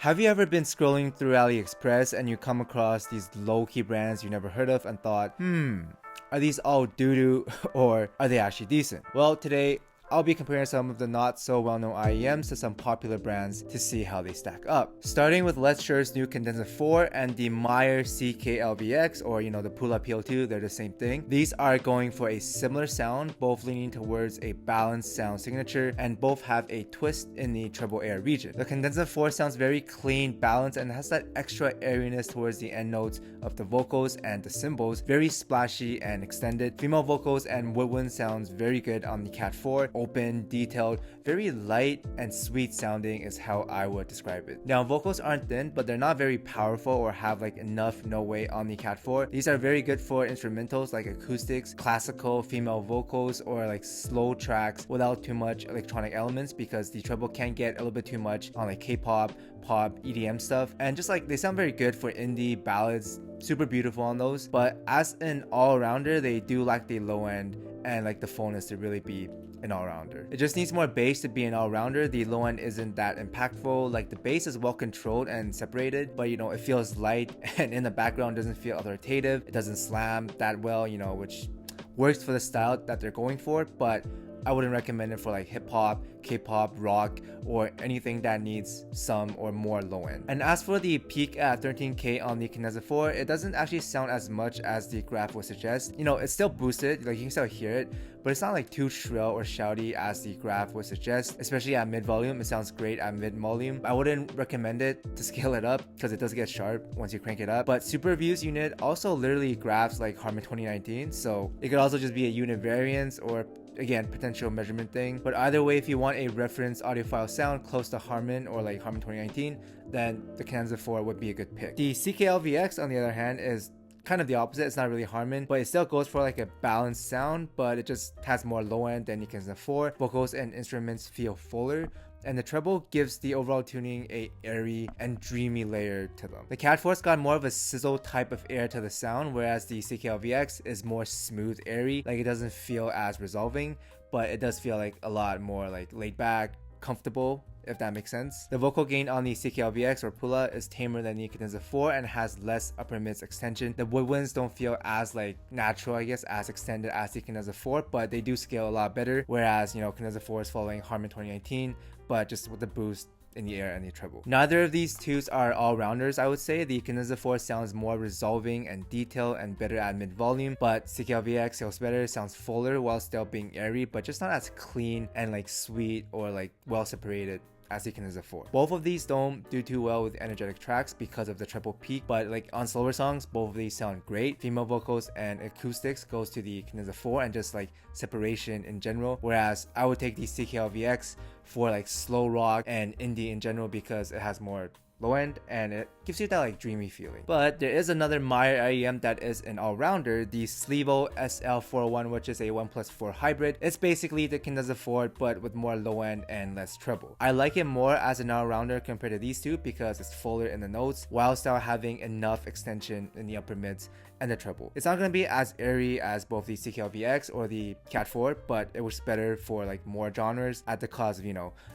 Have you ever been scrolling through AliExpress and you come across these low-key brands you never heard of and thought, are these all doo-doo or are they actually decent? Well, today I'll be comparing some of the not so well-known IEMs to some popular brands to see how they stack up. Starting with LETSHUOER's new Cadenza 4 and the MYER CKLVX, or the PULA PO2, they're the same thing. These are going for a similar sound, both leaning towards a balanced sound signature, and both have a twist in the treble air region. The Cadenza 4 sounds very clean, balanced, and has that extra airiness towards the end notes of the vocals and the cymbals, very splashy and extended. Female vocals and woodwind sounds very good on the Cat 4. Open, detailed, very light and sweet sounding is how I would describe it. Now, vocals aren't thin, but they're not very powerful or have enough no weight on the Cat 4. These are very good for instrumentals like acoustics, classical female vocals, or slow tracks without too much electronic elements, because the treble can get a little bit too much on K-pop, pop, EDM stuff, and just they sound very good for indie ballads. Super beautiful on those, but as an all-rounder, they do lack the low end and the fullness to really be an all-rounder. It just needs more bass to be an all-rounder. The low end isn't that impactful. The bass is well controlled and separated, but it feels light, and in the background doesn't feel authoritative. It doesn't slam that well, which works for the style that they're going for, but I wouldn't recommend it for hip-hop, K-pop, rock, or anything that needs some or more low end. And as for the peak at 13K on the Cadenza 4, it doesn't actually sound as much as the graph would suggest. It's still boosted, you can still hear it, but it's not too shrill or shouty as the graph would suggest, especially at mid volume. It sounds great at mid volume. I wouldn't recommend it to scale it up because it does get sharp once you crank it up. But Super Views unit also literally graphs Harman 2019, so it could also just be a unit variance or again potential measurement thing. But either way, if you want a reference audiophile sound close to Harman or Harman 2019, then the Cadenza 4 would be a good pick. The CKLVX on the other hand is kind of the opposite. It's not really Harman, but it still goes for a balanced sound, but it just has more low end than the Cadenza 4. Vocals and instruments feel fuller, and the treble gives the overall tuning a airy and dreamy layer to them. The Cat 4's got more of a sizzle type of air to the sound, whereas the CKLVX is more smooth, airy. It doesn't feel as resolving, but it does feel a lot more laid back, comfortable, if that makes sense. The vocal gain on the CKLVX or PULA is tamer than the Cadenza 4 and has less upper mids extension. The woodwinds don't feel as natural, I guess, as extended as the Cadenza 4, but they do scale a lot better, whereas Cadenza 4 is following Harman 2019, but just with the boost in the air and the treble. Neither of these twos are all-rounders, I would say. The Cadenza 4 sounds more resolving and detailed and better at mid-volume, but CKLVX sounds better, sounds fuller while still being airy, but just not as clean and sweet or well separated as the Cadenza 4. Both of these don't do too well with energetic tracks because of the treble peak, but on slower songs, both of these sound great. Female vocals and acoustics goes to the Cadenza 4 and just separation in general, whereas I would take the CKLVX for slow rock and indie in general because it has more low end and it gives you that dreamy feeling. But there is another MYER IEM that is an all-rounder, the SLIIVO SL401, which is a 1+4 hybrid. It's basically the Cadenza 4 but with more low end and less treble. I like it more as an all-rounder compared to these two because it's fuller in the notes while still having enough extension in the upper mids and the treble. It's not going to be as airy as both the CKLVX or the Cat 4, but it works better for more genres at the cost of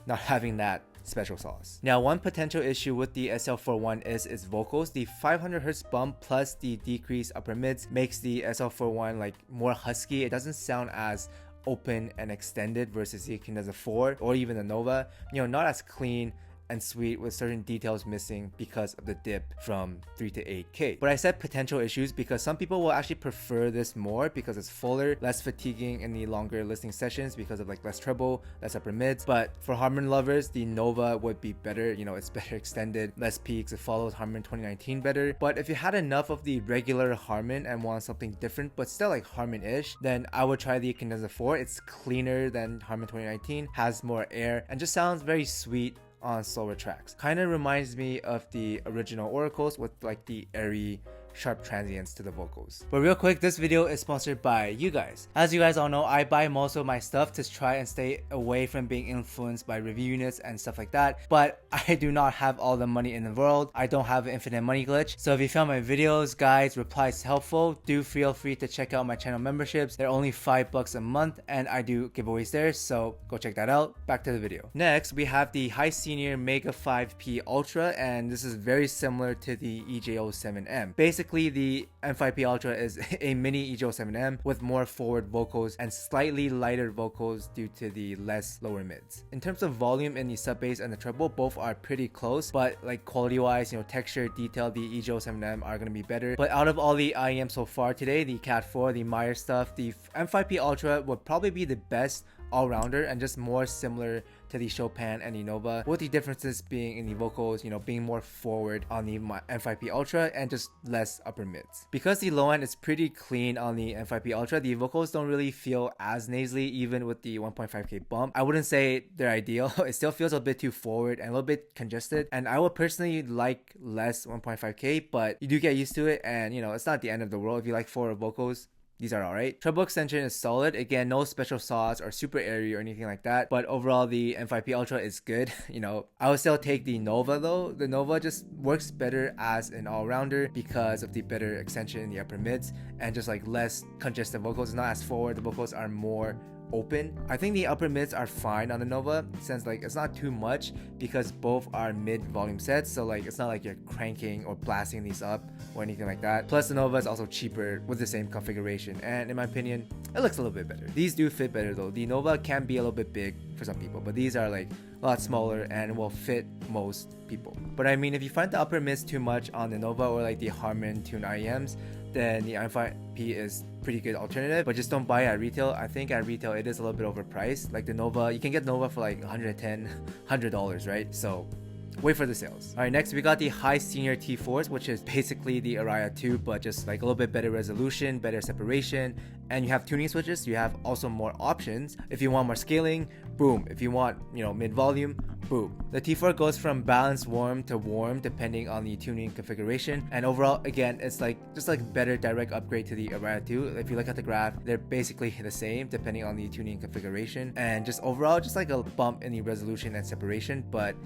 not having that special sauce. Now, one potential issue with the SL41 is its vocals. The 500Hz bump plus the decreased upper mids makes the SL41 more husky. It doesn't sound as open and extended versus the Cadenza 4 or even the Nova. Not as clean and sweet with certain details missing because of the dip from 3 to 8K. But I said potential issues because some people will actually prefer this more because it's fuller, less fatiguing in the longer listening sessions because of less treble, less upper mids. But for Harman lovers, the Nova would be better. It's better extended, less peaks. It follows Harman 2019 better. But if you had enough of the regular Harman and want something different but still Harman-ish, then I would try the Cadenza 4. It's cleaner than Harman 2019, has more air, and just sounds very sweet on slower tracks. Kind of reminds me of the original Oracles with the airy sharp transients to the vocals. But real quick, this video is sponsored by you guys. As you guys all know, I buy most of my stuff to try and stay away from being influenced by review units and stuff like that, but I do not have all the money in the world. I don't have an infinite money glitch. So if you found my videos, guides, replies helpful, do feel free to check out my channel memberships. They're only $5 a month and I do giveaways there, so go check that out. Back to the video. Next, we have the HISENIOR MEGA5P Ultra, and this is very similar to the EJ07M. Basically, the M5P Ultra is a mini EJ07M with more forward vocals and slightly lighter vocals due to the less lower mids. In terms of volume in the sub bass and the treble, both are pretty close, but like quality wise, texture, detail, the EJ07M are going to be better. But out of all the IEM so far today, the CAD4, the MYER stuff, the M5P Ultra would probably be the best all-rounder and just more similar to the Chopin and the Nova, with the differences being in the vocals, being more forward on the M5P Ultra and just less upper mids. Because the low end is pretty clean on the M5P Ultra, the vocals don't really feel as nasally even with the 1.5K bump. I wouldn't say they're ideal. It still feels a bit too forward and a little bit congested, and I would personally like less 1.5K, but you do get used to it, and it's not the end of the world. If you like forward vocals, these are alright. Treble extension is solid. Again, no special sauce or super airy or anything like that. But overall, the M5P Ultra is good. I would still take the Nova though. The Nova just works better as an all-rounder because of the better extension in the upper mids and just like less congested vocals. It's not as forward. The vocals are more open. I think the upper mids are fine on the Nova since like it's not too much because both are mid volume sets, so like it's not like you're cranking or blasting these up or anything like that. Plus the Nova is also cheaper with the same configuration, and in my opinion it looks a little bit better. These do fit better though. The Nova can be a little bit big for some people, but these are like a lot smaller and will fit most people. But I mean, if you find the upper mids too much on the Nova or like the Harman tuned IEMs, then the M5P is pretty good alternative, but just don't buy it at retail. I think at retail it is a little bit overpriced. Like the Nova, you can get Nova for like $110, $100, right? So wait for the sales. All right, next we got the HISENIOR T4s, which is basically the ARIA 2, but just like a little bit better resolution, better separation, and you have tuning switches. You have also more options. If you want more scaling, boom. If you want, mid volume, boom. The T4 goes from balanced warm to warm depending on the tuning configuration, and overall, again, it's like just like better direct upgrade to the ARIA 2. If you look at the graph, they're basically the same depending on the tuning configuration, and just overall, just like a bump in the resolution and separation, but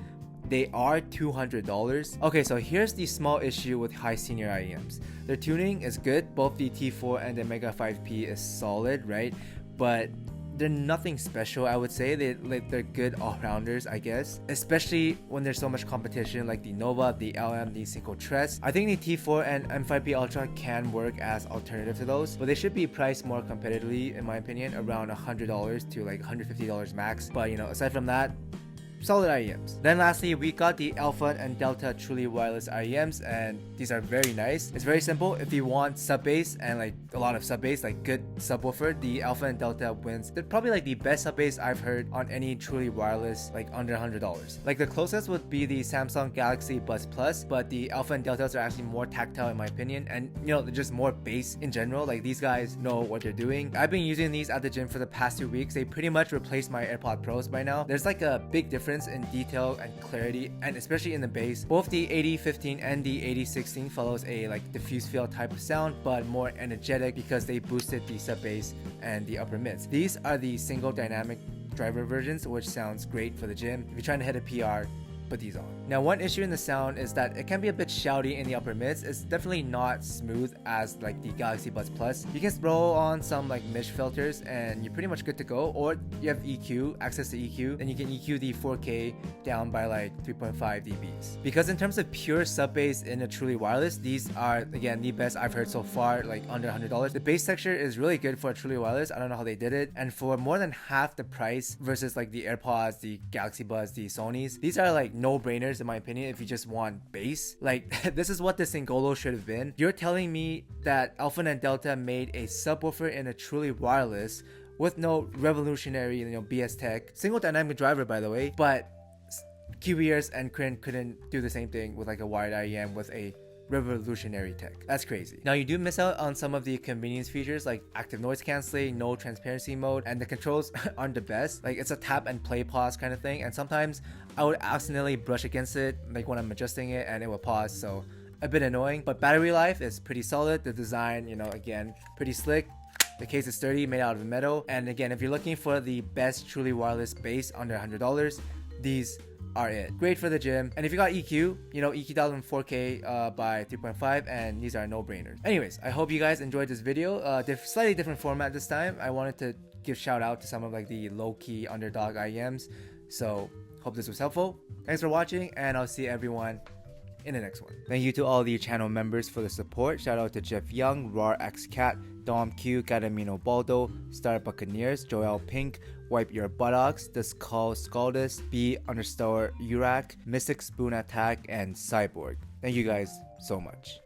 they are $200. Okay, so here's the small issue with HISENIOR IEMs. Their tuning is good. Both the T4 and the MEGA5P is solid, right? But they're nothing special, I would say. They're good all-rounders, I guess. Especially when there's so much competition like the Nova, the LM, the Single Tres. I think the T4 and M5P Ultra can work as alternative to those, but they should be priced more competitively, in my opinion, around $100 to like $150 max. But aside from that, solid IEMs. Then lastly, we got the Alpha and Delta truly wireless IEMs, and these are very nice. It's very simple. If you want sub bass and like a lot of sub bass, like good subwoofer, the Alpha and Delta wins. They're probably like the best sub bass I've heard on any truly wireless, like under $100. Like the closest would be the Samsung Galaxy Buds Plus, but the Alpha and Deltas are actually more tactile in my opinion, and they're just more bass in general. Like these guys know what they're doing. I've been using these at the gym for the past 2 weeks. They pretty much replaced my AirPod Pros by now. There's like a big difference in detail and clarity, and especially in the bass. Both the 8015 and the 8016 follows a like diffuse feel type of sound, but more energetic because they boosted the sub bass and the upper mids. These are the single dynamic driver versions, which sounds great for the gym. If you're trying to hit a PR, put these on. Now, one issue in the sound is that it can be a bit shouty in the upper mids. It's definitely not smooth as like the Galaxy Buds Plus. You can throw on some like mesh filters and you're pretty much good to go, or you have EQ, access to EQ, then you can EQ the 4K down by like 3.5 dBs. Because in terms of pure sub bass in a truly wireless, these are again the best I've heard so far, like under $100. The bass texture is really good for a truly wireless. I don't know how they did it, and for more than half the price versus like the AirPods, the Galaxy Buds, the Sonys, these are like no-brainers in my opinion if you just want bass. Like this is what the Singolo should have been. You're telling me that Alpha and Delta made a subwoofer in a truly wireless with no revolutionary BS tech, single dynamic driver by the way, but QBers and Crin couldn't do the same thing with like a wired IEM with a revolutionary tech. That's crazy. Now you do miss out on some of the convenience features like active noise cancelling, no transparency mode, and the controls aren't the best. Like it's a tap and play pause kind of thing, and sometimes I would accidentally brush against it like when I'm adjusting it and it will pause, so a bit annoying, but battery life is pretty solid. The design, again, pretty slick. The case is sturdy, made out of metal. And again, if you're looking for the best truly wireless bass under $100, these are it. Great for the gym. And if you got EQ, EQ dialed in 4K by 3.5, and these are no-brainers. Anyways, I hope you guys enjoyed this video. Slightly different format this time. I wanted to give shout out to some of like the low-key underdog IEMs. So hope this was helpful. Thanks for watching, and I'll see everyone in the next one. Thank you to all the channel members for the support. Shout out to Jeff Young, Rar X Cat, Dom Q, Gadamino Baldo, Star Buccaneers, Joel Pink, Wipe Your Buttocks, The Skull Scaldus, B_Urak, Mystic Spoon Attack, and Cyborg. Thank you guys so much.